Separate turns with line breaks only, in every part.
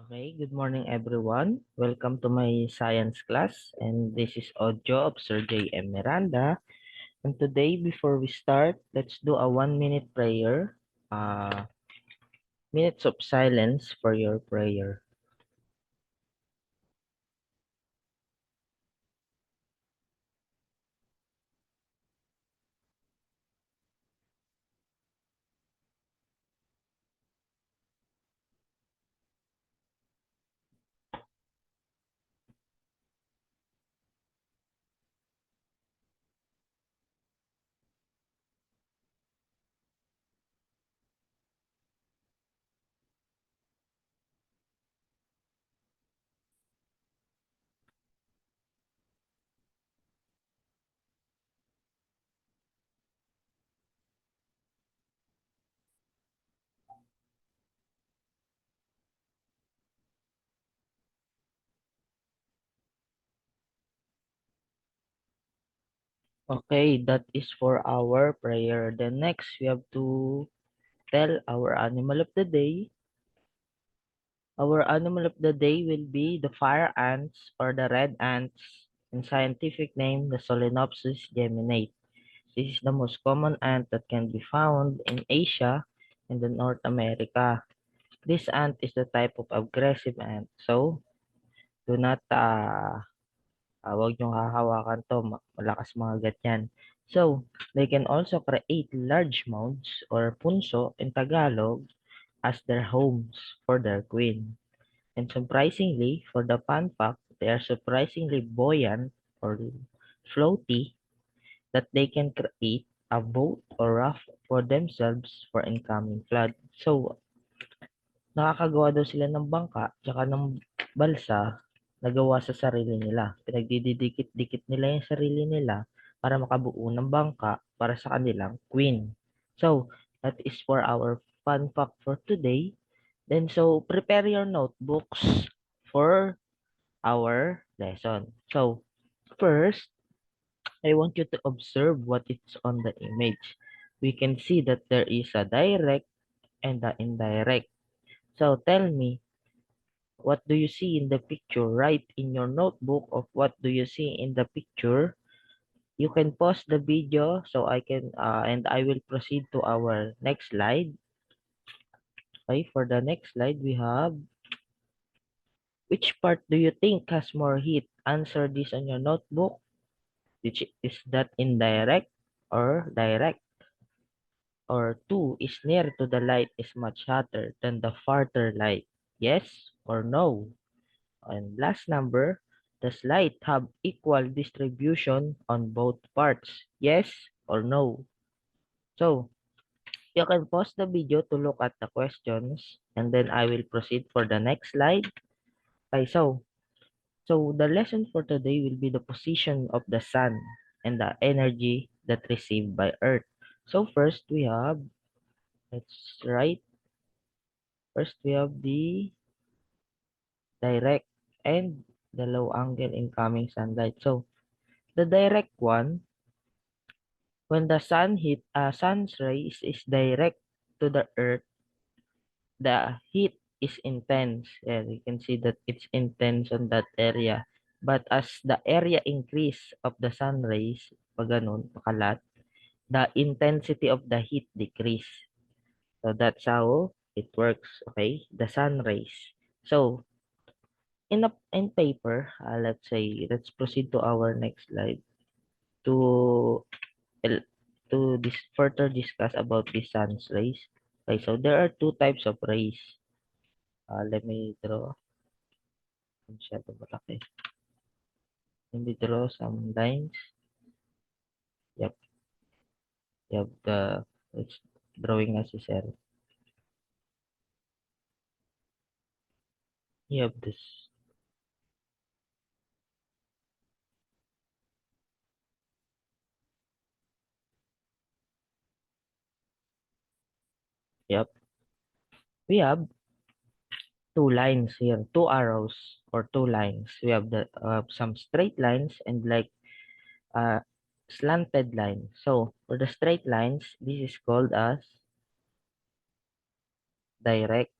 Okay, good morning everyone. Welcome to my science class, and this is audio of Sir J.M. Miranda. And today, before we start, let's do a 1 minute prayer. Minutes of silence for your prayer. Okay, that is for our prayer. Then next, we have to tell our animal of the day. Our animal of the day will be the fire ants or the red ants. In scientific name, the Solenopsis geminate. This is the most common ant that can be found in Asia and the North America. This ant is the type of aggressive ant. So, do not, wag niyong hahawakan to. Malakas mga ganyan. So, they can also create large mounds or punso in Tagalog as their homes for their queen. And surprisingly, for the fun fact, they are surprisingly buoyant or floaty that they can create a boat or raft for themselves for incoming flood. So, nakakagawa daw sila ng bangka tsaka ng balsa na gawa sa sarili nila. Pinagdidikit-dikit nila yung sarili nila para makabuo ng bangka para sa kanilang queen. So, that is for our fun fact for today. Then, so, prepare your notebooks for our lesson. So, first, I want you to observe what is on the image. We can see that there is a direct and the indirect. So tell me, what do you see in the picture? Write in your notebook of what do you see in the picture. You can pause the video so I can and I will proceed to our next slide. Okay, for the next slide we have which part do you think has more heat? Answer this on your notebook. Which is that indirect or direct? Or 2 is near to the light is much hotter than the farther light? Yes or no? And last number, does light have equal distribution on both parts? Yes or no? So, you can pause the video to look at the questions and then I will proceed for the next slide. Okay, so the lesson for today will be the position of the sun and the energy that received by earth. So first we have, let's write, first we have the direct and the low angle incoming sunlight. So the direct one, when the sun's rays is direct to the earth, the heat is intense. Yeah, you can see that it's intense on that area. But as the area increase of the sun rays, pag ganun, pakalat, the intensity of the heat decrease. So that's how it works, okay? The sun rays. So in paper, let's say, let's proceed to our next slide to el- further discuss about the sun's rays. Okay, so there are two types of rays. Let me draw. Masyado malaki. Let me draw some lines. Yep, yep. It's drawing necessary. Yep, this. Yep, we have two lines here, two arrows or two lines. We have the some straight lines and like uh slanted line. So for the straight lines, this is called as direct.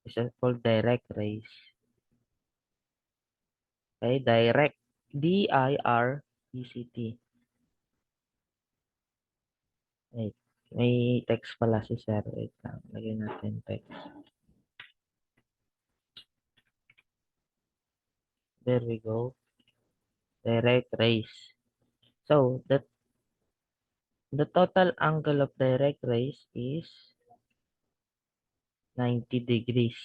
is called direct rays. Okay, direct. D-I-R-E-C-T. Wait, may text pala si sir. Wait lang. Lagyan natin text. There we go. Direct rays. So, the total angle of direct rays is 90 degrees.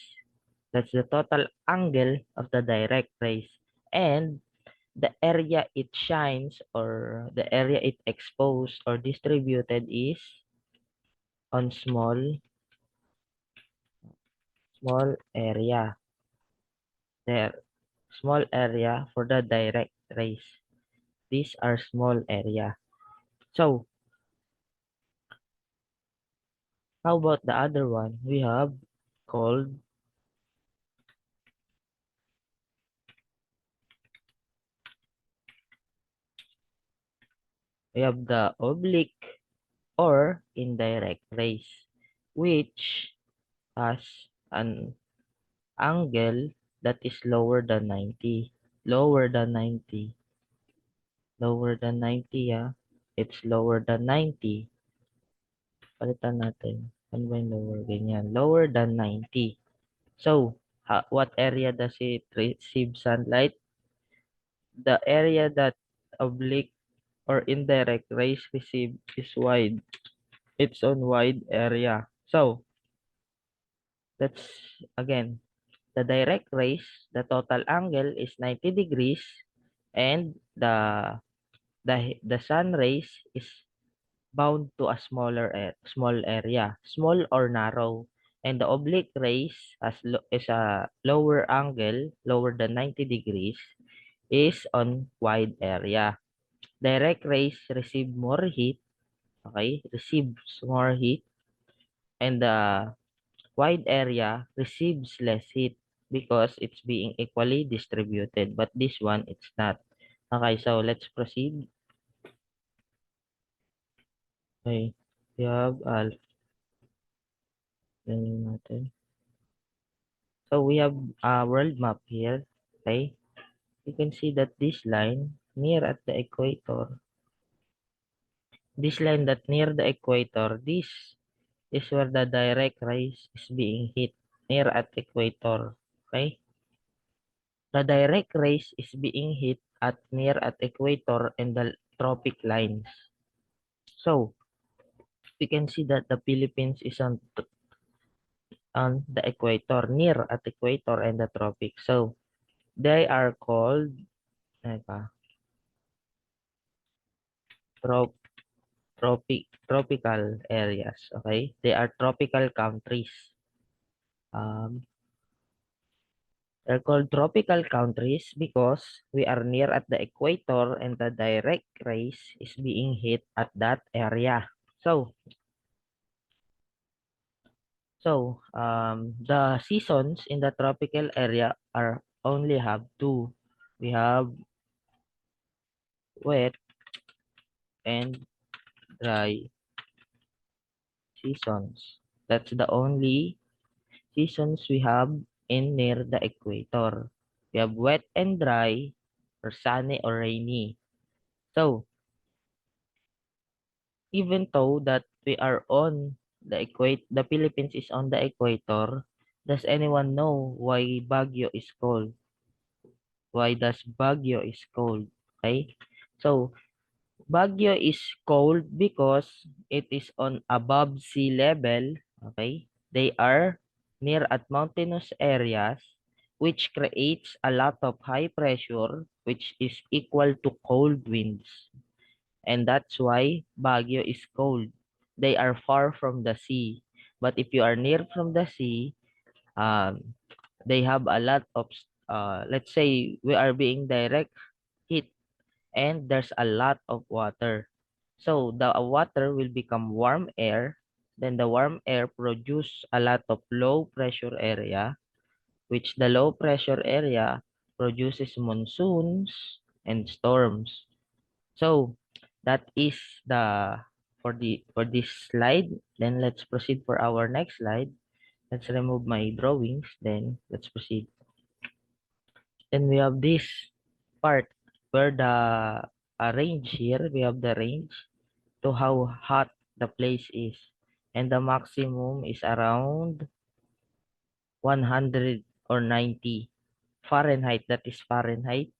That's the total angle of the direct rays. And the area it shines or the area it exposed or distributed is on small area. There, small area for the direct rays. These are small area. So, how about the other one? Called, we have the oblique or indirect rays, which has an angle that is lower than 90. Lower than 90. Lower than 90, yeah. It's lower than 90. Palitan natin. Ano ba yung lower? Ganyan. Lower than 90. So, what area does it receive sunlight? The area that oblique or indirect rays receive is wide. It's on wide area. So, that's again, the direct rays, the total angle is 90 degrees and the sun rays is bound to a small area, small or narrow. And the oblique rays is a lower angle, lower than 90 degrees, is on wide area. Direct rays receive more heat, okay? Receives more heat, and the wide area receives less heat because it's being equally distributed. But this one, it's not. Okay, so let's proceed. Okay, we have ganyan natin. So we have a world map here. Okay, you can see that this line near at the equator, this line that near the equator, this is where the direct rays is being hit near at equator. Okay, the direct rays is being hit at near at equator and the tropic lines. So we can see that the Philippines is on the equator, near at equator and the tropic. So they are called ano pa, trop, tropical areas. Okay, they are tropical countries. Um, they're called tropical countries because we are near at the equator and the direct rays is being hit at that area. So the seasons in the tropical area are only have two. We have wet and dry seasons. That's the only seasons we have in near the equator. We have wet and dry or sunny or rainy. So even though that we are on the equator, the Philippines is on the equator, does anyone know why Baguio is cold? Why does Baguio is cold? Okay. So Baguio is cold because it is on above sea level. Okay. They are near at mountainous areas which creates a lot of high pressure which is equal to cold winds. And that's why Baguio is cold. They are far from the sea. But if you are near from the sea, um, they have a lot of, let's say we are being direct heat and there's a lot of water. So the water will become warm air. Then the warm air produce a lot of low pressure area, which the low pressure area produces monsoons and storms. So that is the for this slide. Then let's proceed for our next slide. Let's remove my drawings, then let's proceed. Then we have this part where the range here, we have the range to how hot the place is. And the maximum is around 100 or 90 Fahrenheit. That is Fahrenheit.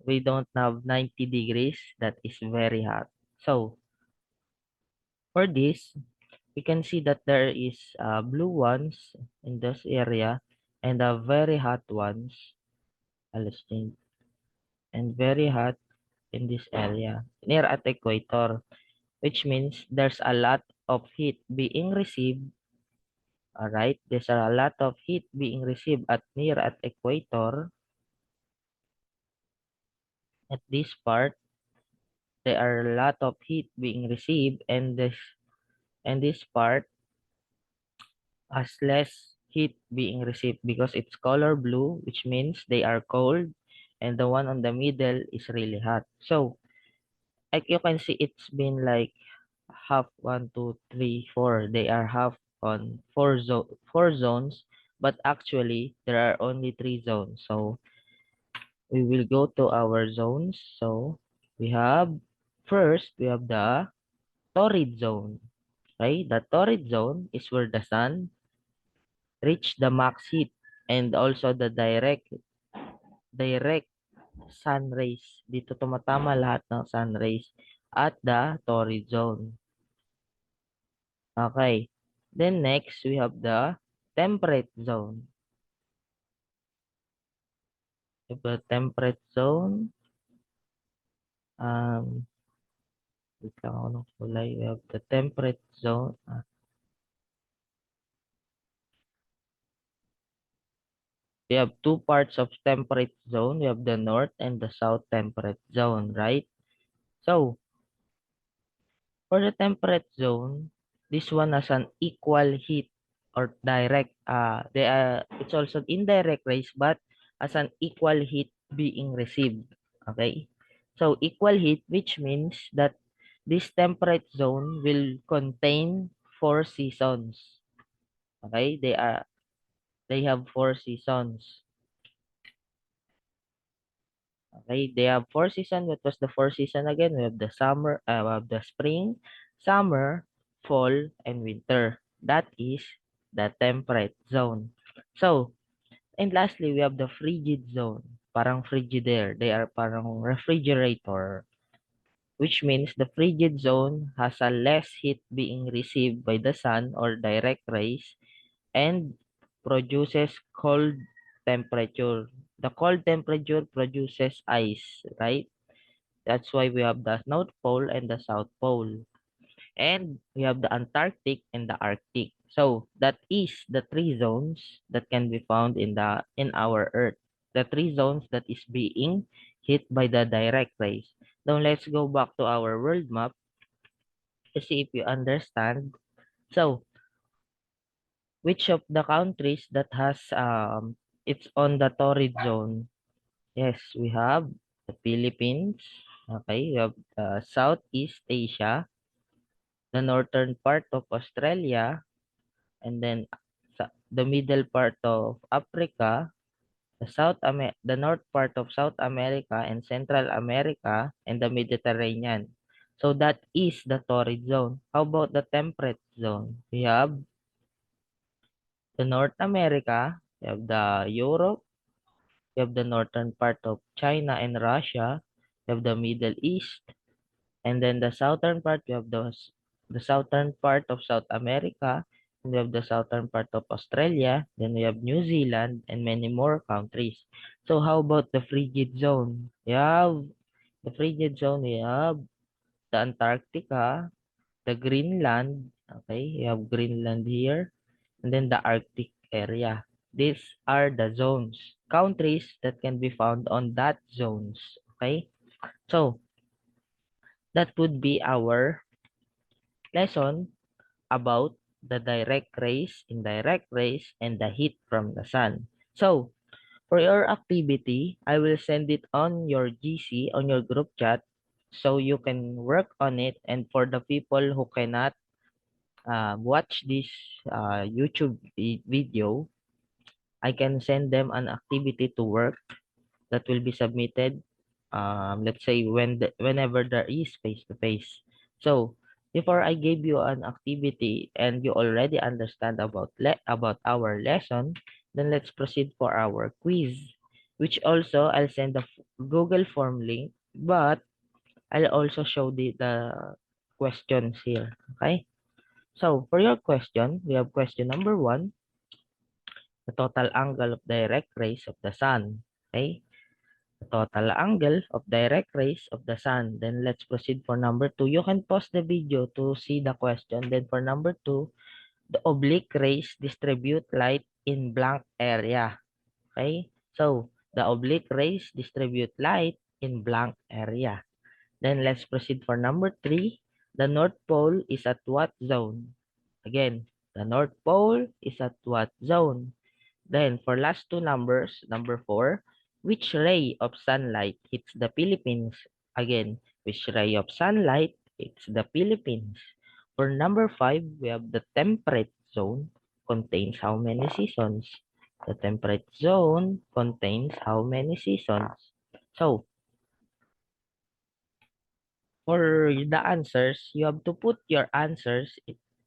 We don't have 90 degrees. That is very hot. So for this, we can see that there is blue ones in this area and very hot ones. Let's change. And very hot in this area near at equator, which means there's a lot of heat being received. All right, there's a lot of heat being received at near at equator. At this part, there are a lot of heat being received, and this part has less heat being received because it's color blue, which means they are cold, and the one on the middle is really hot. So, like you can see, it's been like half one, two, three, four. They are half on four zones, but actually there are only three zones. So we will go to our zones. So we have first we have the torrid zone. Okay, the torrid zone is where the sun reach the max heat and also the direct sun rays. Dito tumatama lahat ng sun rays at the torrid zone. Okay. Then next, we have the temperate zone. The temperate zone, um, wait lang ako ng kulay. We have the temperate zone. We have two parts of temperate zone. We have the north and the south temperate zone, right? So, for the temperate zone, this one has an equal heat or direct, it's also indirect rays, but as an equal heat being received. Okay? So, equal heat, which means that this temperate zone will contain four seasons. Okay? They have four seasons. Okay, they have four seasons. What was the four season again? We have the summer, we have the spring, summer, fall, and winter. That is the temperate zone. So, and lastly, we have the frigid zone. Parang frigidaire. They are parang refrigerator, which means the frigid zone has a less heat being received by the sun or direct rays and produces cold temperature. The cold temperature produces ice, right? That's why we have the North Pole and the South Pole. And we have the Antarctic and the Arctic. So that is the three zones that can be found in our Earth. The three zones that is being hit by the direct rays. Now let's go back to our world map to see if you understand. So which of the countries that has it's on the torrid zone? Yes, we have the Philippines. Okay, we have Southeast Asia, the northern part of Australia, and then the middle part of Africa, the north part of South America and Central America, and the Mediterranean. So that is the torrid zone. How about the temperate zone? We have the North America, we have the Europe, we have the northern part of China and Russia, we have the Middle East, and then the southern part, we have the southern part of South America, and we have the southern part of Australia, then we have New Zealand, and many more countries. So how about the frigid zone? We have the frigid zone, we have the Antarctica, the Greenland, okay, we have Greenland here, and then the Arctic area. These are the zones, countries that can be found on that zones, okay? So that would be our lesson about the direct rays, indirect rays, and the heat from the sun. So, for your activity, I will send it on your GC, on your group chat, so you can work on it. And for the people who cannot watch this YouTube video, I can send them an activity to work that will be submitted, let's say whenever there is face to face. So before I gave you an activity and you already understand about our lesson, then let's proceed for our quiz, which also I'll send the Google form link, but I'll also show the questions here. Okay. So for your question, we have question number 1, the total angle of direct rays of the sun. Okay. Total angle of direct rays of the sun. Then let's proceed for number 2. You can pause the video to see the question. Then for number 2, the oblique rays distribute light in blank area. Okay? So, the oblique rays distribute light in blank area. Then let's proceed for number 3. The North Pole is at what zone? Again, the North Pole is at what zone? Then for last two numbers, number 4, which ray of sunlight hits the Philippines? Again, which ray of sunlight hits the Philippines? For number 5, we have the temperate zone contains how many seasons? The temperate zone contains how many seasons? So, for the answers, you have to put your answers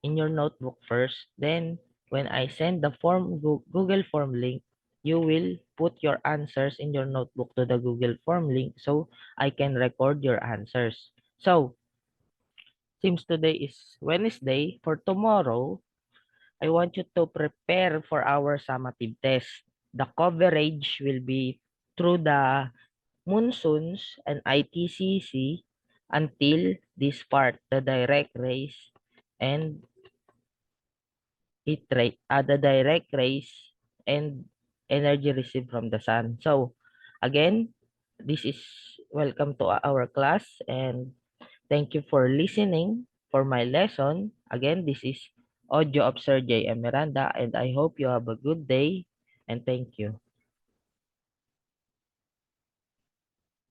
in your notebook first. Then, when I send the Google form link, you will put your answers in your notebook to the Google form link so I can record your answers. So, since today is Wednesday, for tomorrow, I want you to prepare for our summative test. The coverage will be through the monsoons and ITCC until this part, the direct rays and the direct rays and energy received from the sun. So again, this is welcome to our class and thank you for listening for my lesson. Again, this is Audio of Sir J. M. Miranda and I hope you have a good day and thank you.